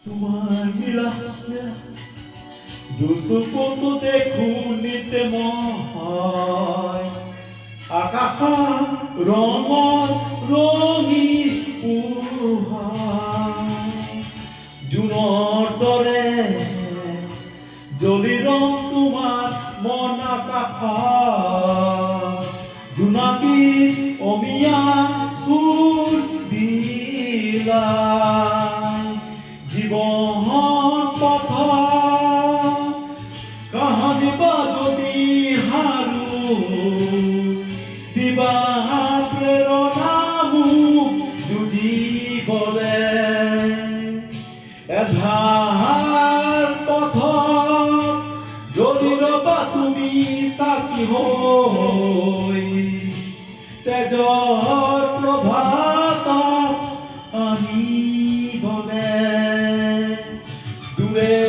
তোমাৰ নীলা দুচকুতো দেখো নিতে মই আকাশৰ ৰঙত ৰঙীন পোহৰ জোনৰ দৰে জ্বলি ৰং তোমাৰ মন আকাশত জোনাকী অমিয়া ফুল বিলাই জীবন পথত কাহানিবা যদি হাৰো দিবা প্ৰেৰণা মোক যুঁজিবলে এধাৰ পথত জ্বলি ৰবা তুমি চাকি হৈ তেজৰ প্ৰভাত আনিবলে দূৰে